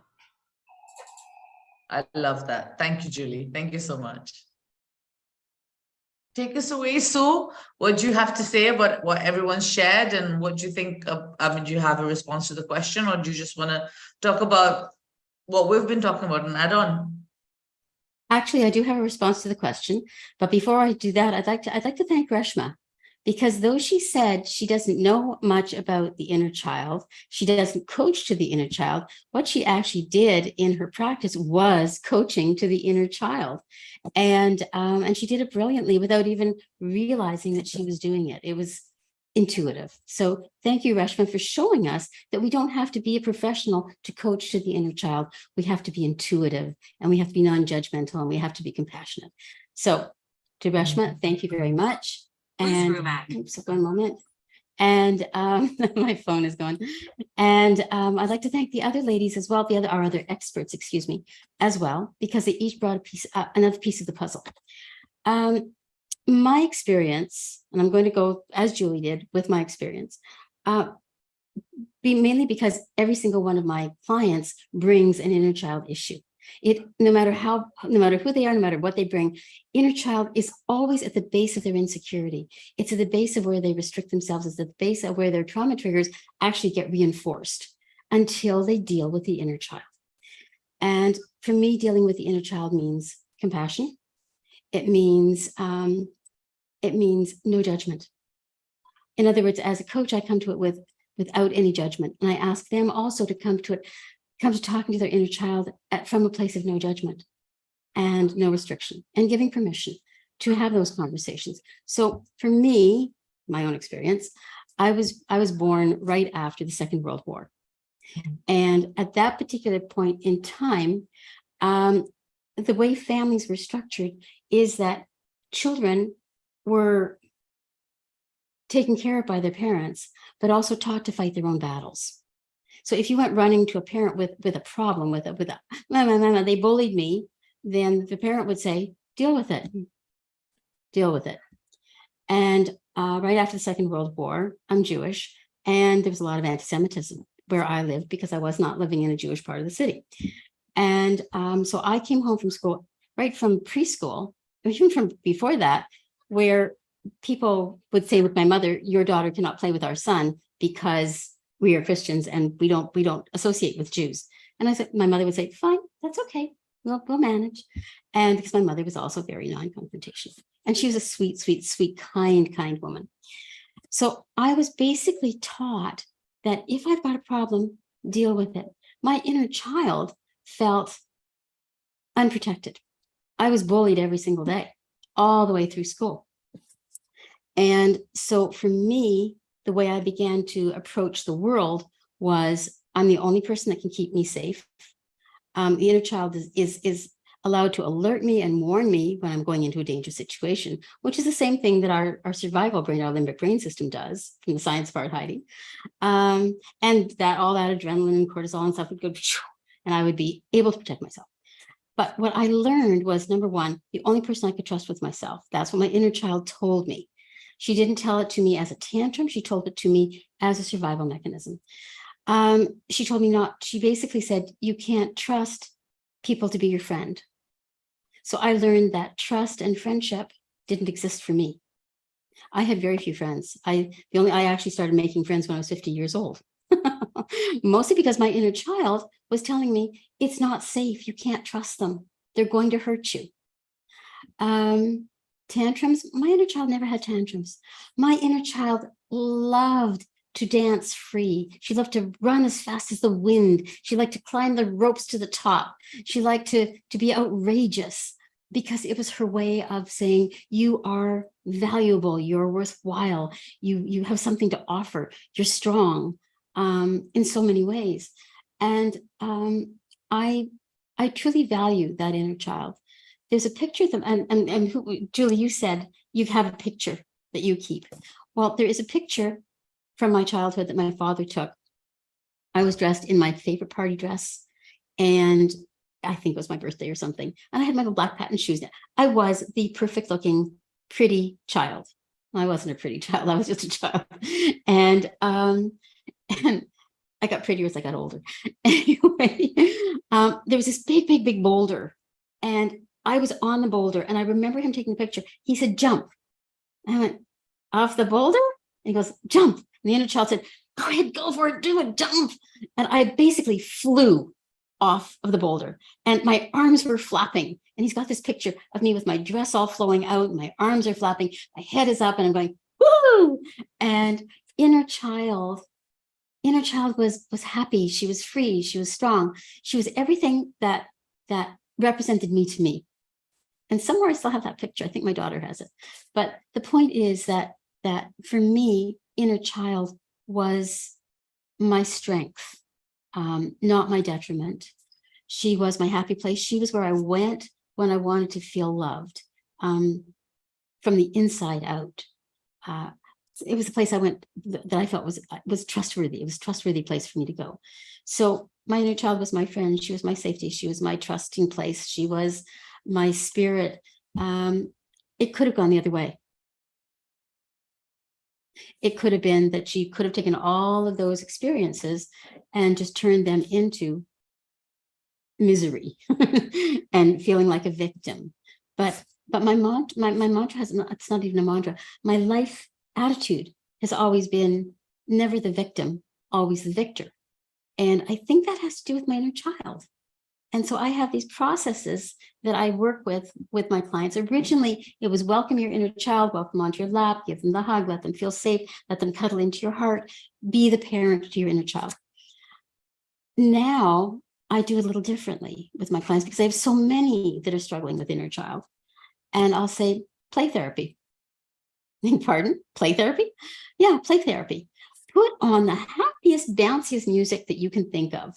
I love that. Thank you, Julie. Thank you so much. Take us away, Sue. What do you have to say about what everyone shared, and what do you think of, do you have a response to the question, or do you just want to talk about what we've been talking about and add on? Actually, I do have a response to the question, but before I do that, I'd like to thank Reshma, because though she said she doesn't know much about the inner child, she doesn't coach to the inner child, what she actually did in her practice was coaching to the inner child. And she did it brilliantly without even realizing that she was doing it. It was intuitive. So thank you, Reshma, for showing us that we don't have to be a professional to coach to the inner child. We have to be intuitive, and we have to be non-judgmental, and we have to be compassionate. So to Reshma, thank you very much. And oops, one moment. And my phone is going. And I'd like to thank the other ladies as well, our other experts, excuse me, as well, because they each brought a piece, another piece of the puzzle. My experience, and I'm going to go as Julie did with my experience. mainly because every single one of my clients brings an inner child issue. No matter who they are, no matter what they bring, inner child is always at the base of their insecurity. It's at the base of where they restrict themselves. It's at the base of where their trauma triggers actually get reinforced until they deal with the inner child. And for me, dealing with the inner child means compassion. It means no judgment. In other words, as a coach, I come to it without any judgment. And I ask them also to come to talking to their inner child from a place of no judgment and no restriction, and giving permission to have those conversations. So for me, my own experience, I was born right after the Second World War. And at that particular point in time, the way families were structured is that children were taken care of by their parents, but also taught to fight their own battles. So if you went running to a parent with a problem, with a mama, they bullied me, then the parent would say, deal with it. And right after the Second World War, I'm Jewish, and there was a lot of anti-Semitism where I lived because I was not living in a Jewish part of the city. And so I came home from school, right from preschool, or even from before that, where people would say with my mother, your daughter cannot play with our son because we are Christians and we don't associate with Jews. And I said, my mother would say, fine, that's okay. We'll manage. And because my mother was also very non-confrontational. And she was a sweet, sweet, sweet, kind woman. So I was basically taught that if I've got a problem, deal with it. My inner child felt unprotected. I was bullied every single day, all the way through school. And so for me, the way I began to approach the world was, I'm the only person that can keep me safe. The inner child is allowed to alert me and warn me when I'm going into a dangerous situation, which is the same thing that our survival brain, our limbic brain system does, from the science part, Heidi. And that all that adrenaline and cortisol and stuff would go, and I would be able to protect myself. But what I learned was, number one, the only person I could trust was myself. That's what my inner child told me. She didn't tell it to me as a tantrum. She told it to me as a survival mechanism. She told me she basically said, you can't trust people to be your friend. So I learned that trust and friendship didn't exist for me. I had very few friends. I actually started making friends when I was 50 years old. Mostly because my inner child was telling me, it's not safe. You can't trust them. They're going to hurt you. Tantrums, my inner child never had tantrums. My inner child loved to dance free. She loved to run as fast as the wind. She liked to climb the ropes to the top. She liked to be outrageous, because it was her way of saying, you are valuable, you're worthwhile, you have something to offer, you're strong, in so many ways. And I truly value that inner child. There's a picture of them, and Julie, you said you have a picture that you keep. Well, there is a picture from my childhood that my father took. I was dressed in my favorite party dress, and I think it was my birthday or something. And I had my little black patent shoes. I was the perfect looking, pretty child. I wasn't a pretty child. I was just a child. And I got prettier as I got older. Anyway, there was this big boulder, and I was on the boulder, and I remember him taking a picture. He said, jump. I went, off the boulder? And he goes, jump. And the inner child said, go ahead, go for it, do it, jump. And I basically flew off of the boulder, and my arms were flapping. And he's got this picture of me with my dress all flowing out, my arms are flapping, my head is up, and I'm going, woo! And inner child was happy. She was free. She was strong. She was everything that represented me to me. And somewhere I still have that picture. I think my daughter has it. But the point is that for me, inner child was my strength, not my detriment. She was my happy place. She was where I went when I wanted to feel loved, from the inside out. It was a place I went that I felt was trustworthy. It was a trustworthy place for me to go. So my inner child was my friend. She was my safety. She was my trusting place. She was my spirit. It could have gone the other way. It could have been that she could have taken all of those experiences and just turned them into misery and feeling like a victim. But my mantra has, it's not even a mantra. My life attitude has always been never the victim, always the victor. And I think that has to do with my inner child. And so I have these processes that I work with my clients. Originally, it was welcome your inner child, welcome onto your lap, give them the hug, let them feel safe, let them cuddle into your heart, be the parent to your inner child. Now, I do it a little differently with my clients because I have so many that are struggling with inner child. And I'll say, play therapy. Pardon? Play therapy? Yeah, play therapy. Put on the happiest, bounciest music that you can think of.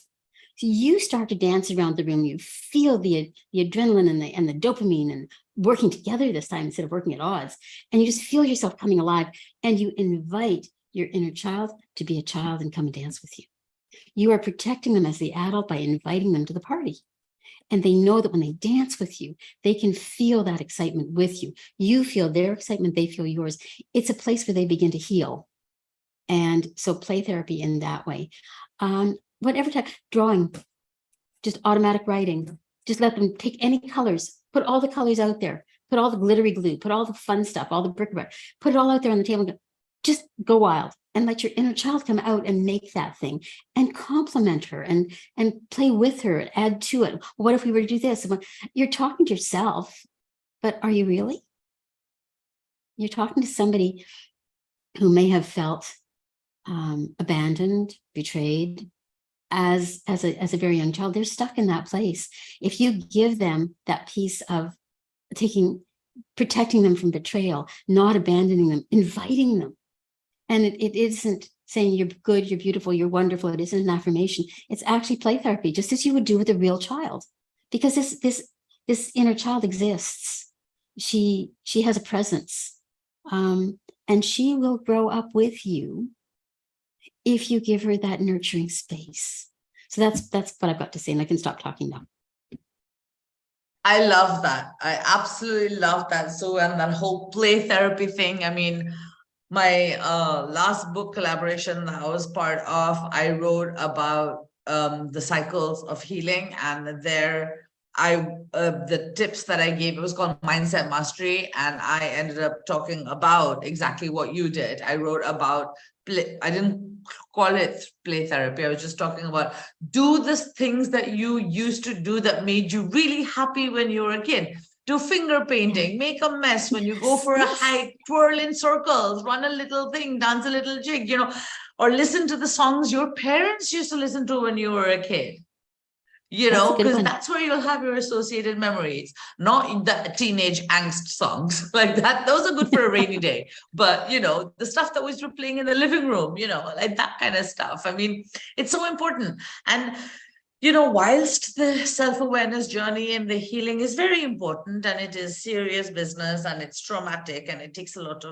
So you start to dance around the room. You feel the adrenaline and the dopamine and working together this time instead of working at odds. And you just feel yourself coming alive. And you invite your inner child to be a child and come and dance with you. You are protecting them as the adult by inviting them to the party. And they know that when they dance with you, they can feel that excitement with you. You feel their excitement, they feel yours. It's a place where they begin to heal. And so play therapy in that way. Whatever type, drawing, just automatic writing, just let them take any colors, put all the colors out there, put all the glittery glue, put all the fun stuff, all the bric-a-brac, put it all out there on the table and just go wild and let your inner child come out and make that thing and compliment her and play with her, add to it. What if we were to do this? You're talking to yourself, but are you really? You're talking to somebody who may have felt abandoned, betrayed, as a very young child. They're stuck in that place. If you give them that piece of protecting them from betrayal, not abandoning them, inviting them, and it isn't saying you're good, you're beautiful, you're wonderful. It isn't an affirmation. It's actually play therapy, just as you would do with a real child, because this inner child exists. She has a presence, and she will grow up with you if you give her that nurturing space. So that's what I've got to say, and I can stop talking now. I love that. I absolutely love that. So, and that whole play therapy thing. I mean, my last book collaboration that I was part of, I wrote about the cycles of healing, and there the tips that I gave, it was called Mindset Mastery, and I ended up talking about exactly what you did. I wrote about I didn't call it play therapy. I was just talking about do the things that you used to do that made you really happy when you were a kid. Do finger painting, make a mess when you go for a hike, twirl in circles, run a little thing, dance a little jig, or listen to the songs your parents used to listen to when you were a kid. Because that's where you'll have your associated memories, not the teenage angst songs like that. Those are good for a rainy day, but the stuff that was playing in the living room, like that kind of stuff. I mean, it's so important. And whilst the self-awareness journey and the healing is very important, and it is serious business and it's traumatic and it takes a lot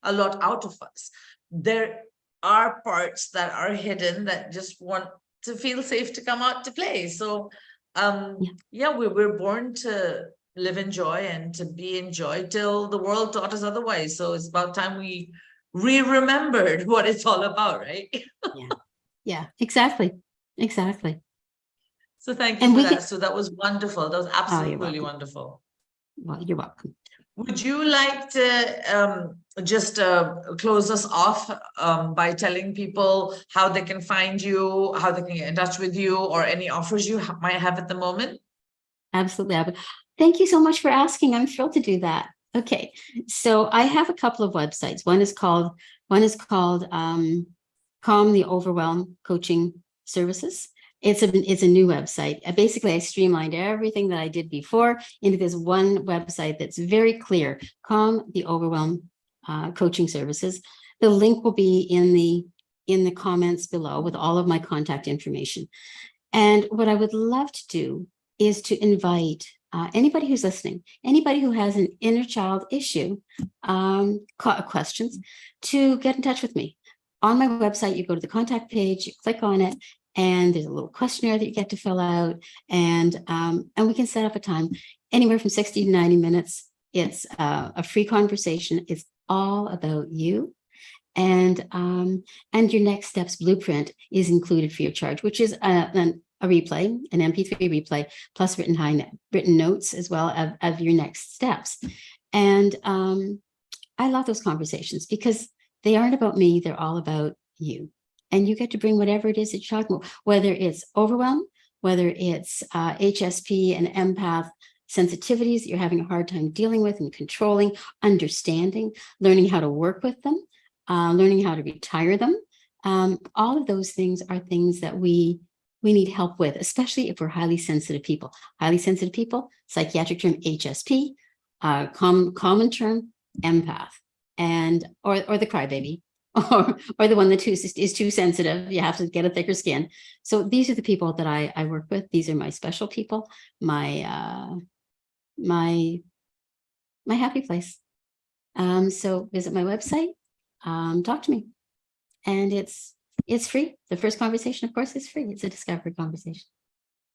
out of us, there are parts that are hidden that just want to feel safe to come out to play. So we're born to live in joy and to be in joy till the world taught us otherwise. So it's about time we remembered what it's all about, right? Yeah, exactly. So thank you for that. So that was wonderful. That was absolutely wonderful. Well, you're welcome. Would you like to just close us off by telling people how they can find you, how they can get in touch with you, or any offers you might have at the moment? Absolutely. Thank you so much for asking. I'm thrilled to do that. Okay, so I have a couple of websites. One is called Calm the Overwhelm Coaching Services. It's a new website. Basically, I streamlined everything that I did before into this one website that's very clear. Calm the Overwhelm Coaching Services. The link will be in the comments below with all of my contact information. And what I would love to do is to invite anybody who's listening, anybody who has an inner child issue, questions, to get in touch with me. On my website, you go to the contact page, you click on it, and there's a little questionnaire that you get to fill out, and we can set up a time anywhere from 60 to 90 minutes. It's a free conversation. It's all about you. And your next steps blueprint is included free of charge, which is a replay, an MP3 replay, plus written notes as well of your next steps. And I love those conversations because they aren't about me, they're all about you. And you get to bring whatever it is that you're talking about, whether it's overwhelm, whether it's HSP and empath sensitivities that you're having a hard time dealing with and controlling, understanding, learning how to work with them, learning how to retire them. All of those things are things that we need help with, especially if we're highly sensitive people. Highly sensitive people, psychiatric term HSP, common term empath, and or the crybaby, or the one that is too sensitive. You have to get a thicker skin. So these are the people that I work with. These are my special people, my happy place. So visit my website, talk to me, and it's free. The first conversation, of course, is free. It's a discovery conversation.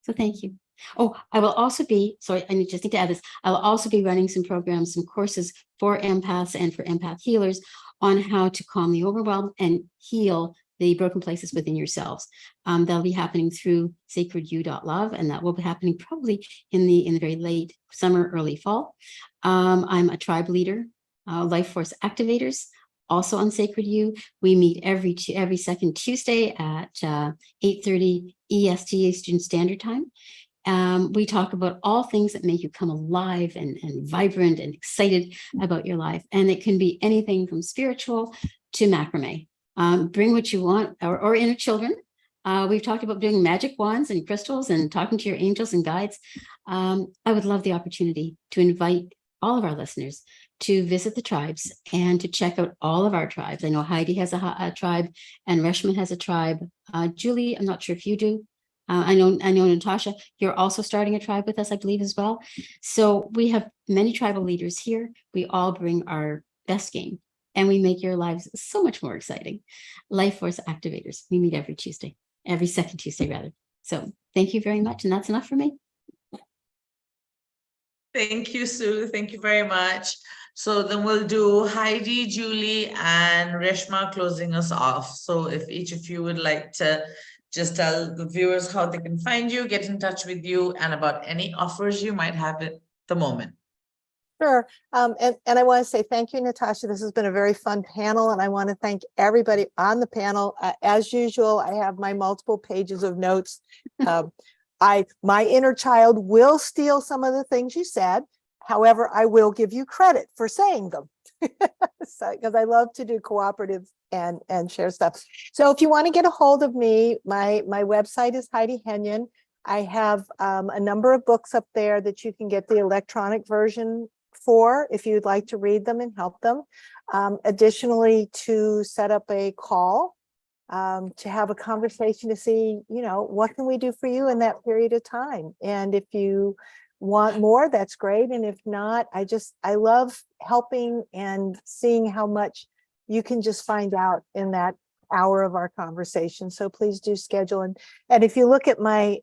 So thank you. Oh, I will also be, sorry, I just need to add this. I'll also be running some programs, some courses for empaths and for empath healers on how to calm the overwhelm and heal the broken places within yourselves. That'll be happening through sacredyou.love, and that will be happening probably in the very late summer, early fall. I'm a tribe leader, Life-Force Activators, also on Sacred You. We meet every second Tuesday at 8:30 EST, Eastern Standard Time. We talk about all things that make you come alive and vibrant and excited about your life. And it can be anything from spiritual to macrame. Bring what you want, or inner children. We've talked about doing magic wands and crystals and talking to your angels and guides. I would love the opportunity to invite all of our listeners to visit the tribes and to check out all of our tribes. I know Heidi has a tribe, and Reshma has a tribe. Julie, I'm not sure if you do. I know Natasha, you're also starting a tribe with us, I believe, as well. So we have many tribal leaders here. We all bring our best game, and we make your lives so much more exciting. Life-Force Activators. We meet every second Tuesday, rather. So thank you very much, and that's enough for me. Thank you, Sue. Thank you very much. So then we'll do Heidi, Julie, and Reshma closing us off. So if each of you would like to just tell the viewers how they can find you, get in touch with you, and about any offers you might have at the moment. Sure. And I want to say thank you, Natasha. This has been a very fun panel, and I want to thank everybody on the panel. As usual, I have my multiple pages of notes. My inner child will steal some of the things you said. However, I will give you credit for saying them, because I love to do cooperative and share stuff. So if you want to get a hold of me, my website is Heidi Henyon. I have a number of books up there that you can get the electronic version for if you'd like to read them and help them. Additionally, to set up a call, to have a conversation to see, what can we do for you in that period of time? And if you want more, that's great. And if not, I love helping and seeing how much you can just find out in that hour of our conversation. So please do schedule. And if you look at my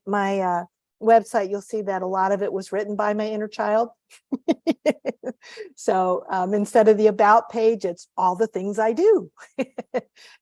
website, you'll see that a lot of it was written by my inner child. So instead of the about page, it's all the things I do.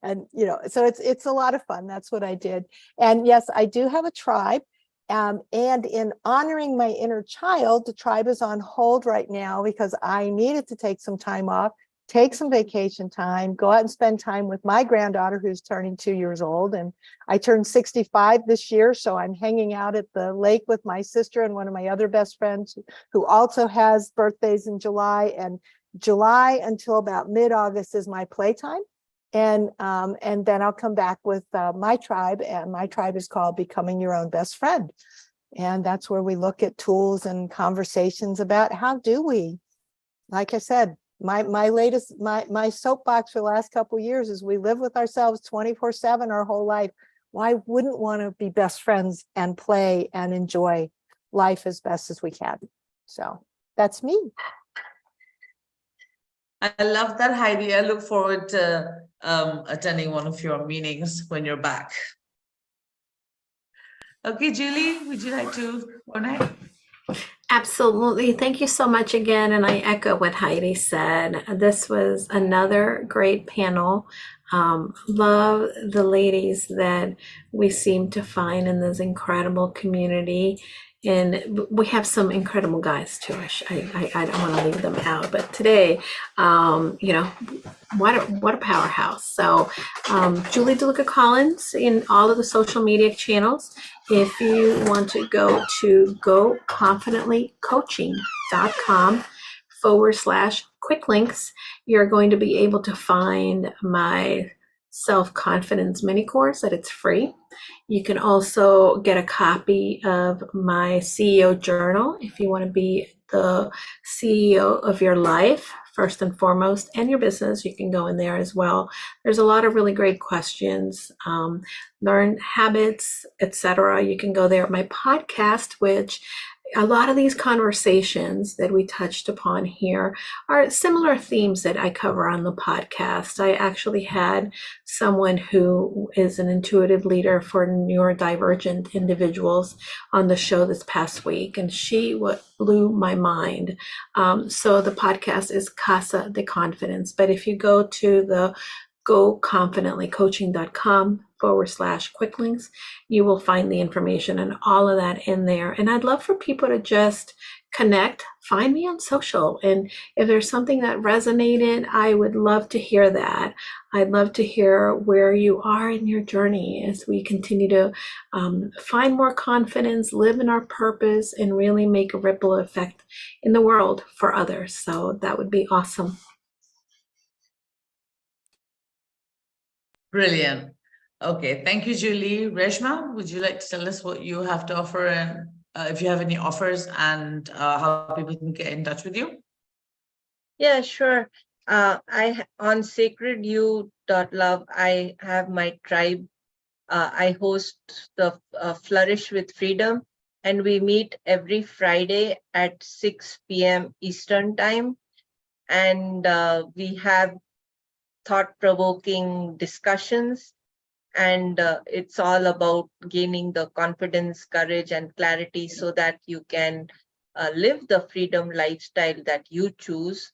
And, so it's a lot of fun. That's what I did. And yes, I do have a tribe. And in honoring my inner child, the tribe is on hold right now because I needed to take some time off, take some vacation time, go out and spend time with my granddaughter who's turning 2 years old. And I turned 65 this year, so I'm hanging out at the lake with my sister and one of my other best friends who also has birthdays in July. And July until about mid-August is my playtime. And then I'll come back with my tribe, and my tribe is called Becoming Your Own Best Friend. And that's where we look at tools and conversations about how do we, like I said, my soapbox for the last couple of years is we live with ourselves 24/7 our whole life. Why wouldn't want to be best friends and play and enjoy life as best as we can? So that's me. I love that, Heidi. I look forward to attending one of your meetings when you're back. Okay, Julie, would you like to go next? Absolutely. Thank you so much again. And I echo what Heidi said. This was another great panel. Love the ladies that we seem to find in this incredible community. And we have some incredible guys too. I don't want to leave them out. But today, what a powerhouse. So Julie DeLucca-Collins in all of the social media channels. If you want to go to goconfidentlycoaching.com/quick links, you're going to be able to find my self-confidence mini course that it's free. You can also get a copy of my CEO journal if you want to be the CEO of your life first and foremost, and your business. You can go in there as well. There's a lot of really great questions, learn habits, etc. You can go there. My podcast, which a lot of these conversations that we touched upon here are similar themes that I cover on the podcast. I actually had someone who is an intuitive leader for neurodivergent individuals on the show this past week, and she blew my mind. So the podcast is Casa de Confidence. But if you go to the goconfidentlycoaching.com/quick links, you will find the information and all of that in there. And I'd love for people to just connect, find me on social. And if there's something that resonated, I would love to hear that. I'd love to hear where you are in your journey as we continue to find more confidence, live in our purpose, and really make a ripple effect in the world for others. So that would be awesome. Brilliant. Okay, thank you, Julie. Reshma, would you like to tell us what you have to offer and if you have any offers and how people can get in touch with you? Yeah, sure. On sacredyou.love, I have my tribe. I host the Flourish with Freedom, and we meet every Friday at 6 p.m. Eastern Time. And we have thought-provoking discussions, and it's all about gaining the confidence, courage, and clarity so that you can live the freedom lifestyle that you choose.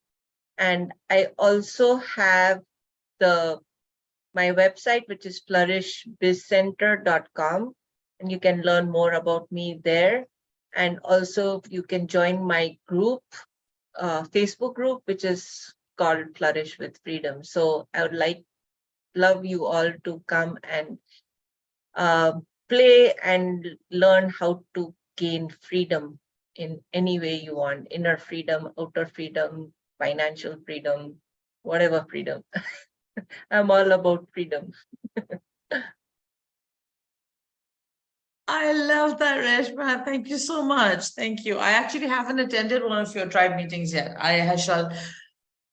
And I also have my website, which is flourishbizcenter.com, and you can learn more about me there. And also you can join my group, Facebook group, which is called Flourish with Freedom. So I would love you all to come and play and learn how to gain freedom in any way you want: inner freedom, outer freedom, financial freedom, whatever freedom. I'm all about freedom. I love that, Reshma. Thank you so much. Thank you. I actually haven't attended one of your tribe meetings yet. I shall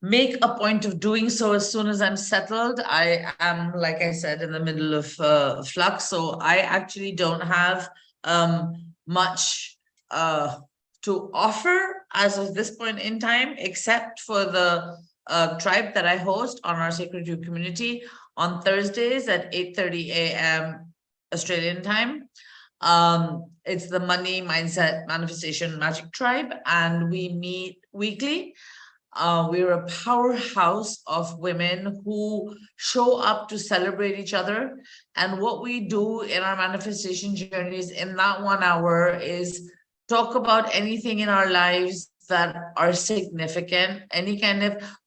make a point of doing so as soon as I'm settled. I am, like I said, in the middle of flux, so I actually don't have much to offer as of this point in time, except for the tribe that I host on our Sacred You community on Thursdays at 8:30 a.m. Australian time. It's the Money, Mindset, Manifestation, Magic Tribe, and we meet weekly. We're a powerhouse of women who show up to celebrate each other. And what we do in our manifestation journeys in that 1 hour is talk about anything in our lives that are significant,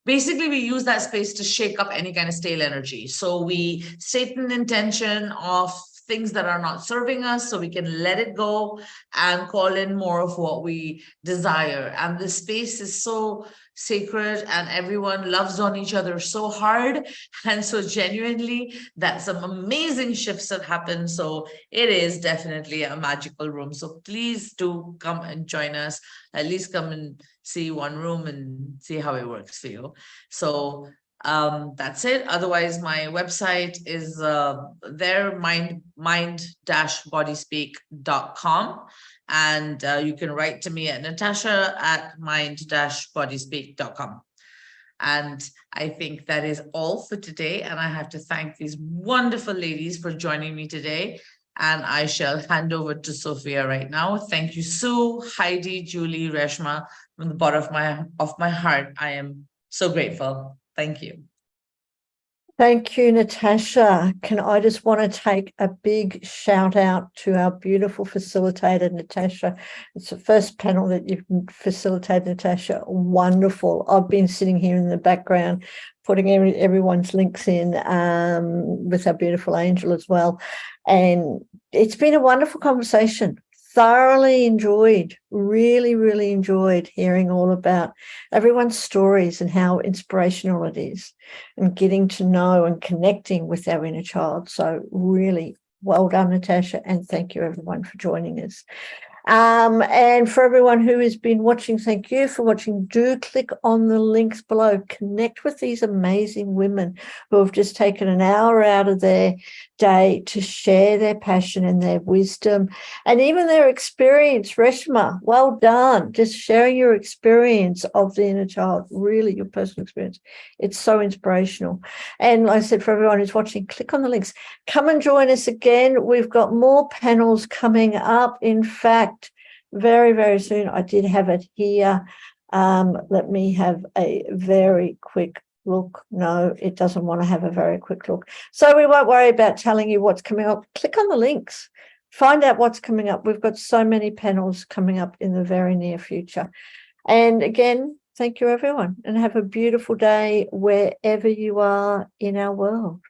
basically we use that space to shake up any kind of stale energy. So we state an intention of things that are not serving us so we can let it go and call in more of what we desire. And this space is so sacred and everyone loves on each other so hard and so genuinely that some amazing shifts have happened. So it is definitely a magical room. So please do come and join us. At least come and see one room and see how it works for you. So that's it. Otherwise, my website is there, mind-bodyspeak.com. And you can write to me at Natasha at mind-bodyspeak.com. And I think that is all for today. And I have to thank these wonderful ladies for joining me today. And I shall hand over to Sophia right now. Thank you, Sue, Heidi, Julie, Reshma. From the bottom of my heart, I am so grateful. Thank you. Thank you, Natasha. I just want to take a big shout out to our beautiful facilitator, Natasha. It's the first panel that you've facilitated, Natasha. Wonderful. I've been sitting here in the background, putting everyone's links in with our beautiful Angel as well. And it's been a wonderful conversation. Thoroughly enjoyed, really, really enjoyed hearing all about everyone's stories and how inspirational it is and getting to know and connecting with our inner child. So really well done, Natasha, and thank you everyone for joining us. And for everyone who has been watching, thank you for watching. Do click on the links below. Connect with these amazing women who have just taken an hour out of their day to share their passion and their wisdom and even their experience. Reshma, well done. Just sharing your experience of the inner child, really your personal experience. It's so inspirational. And like I said, for everyone who's watching, click on the links. Come and join us again. We've got more panels coming up. In fact, very, very soon. I did have it here. Let me have a very quick look. No, it doesn't want to have a very quick look. So we won't worry about telling you what's coming up. Click on the links. Find out what's coming up. We've got so many panels coming up in the very near future. And again, thank you, everyone, and have a beautiful day wherever you are in our world.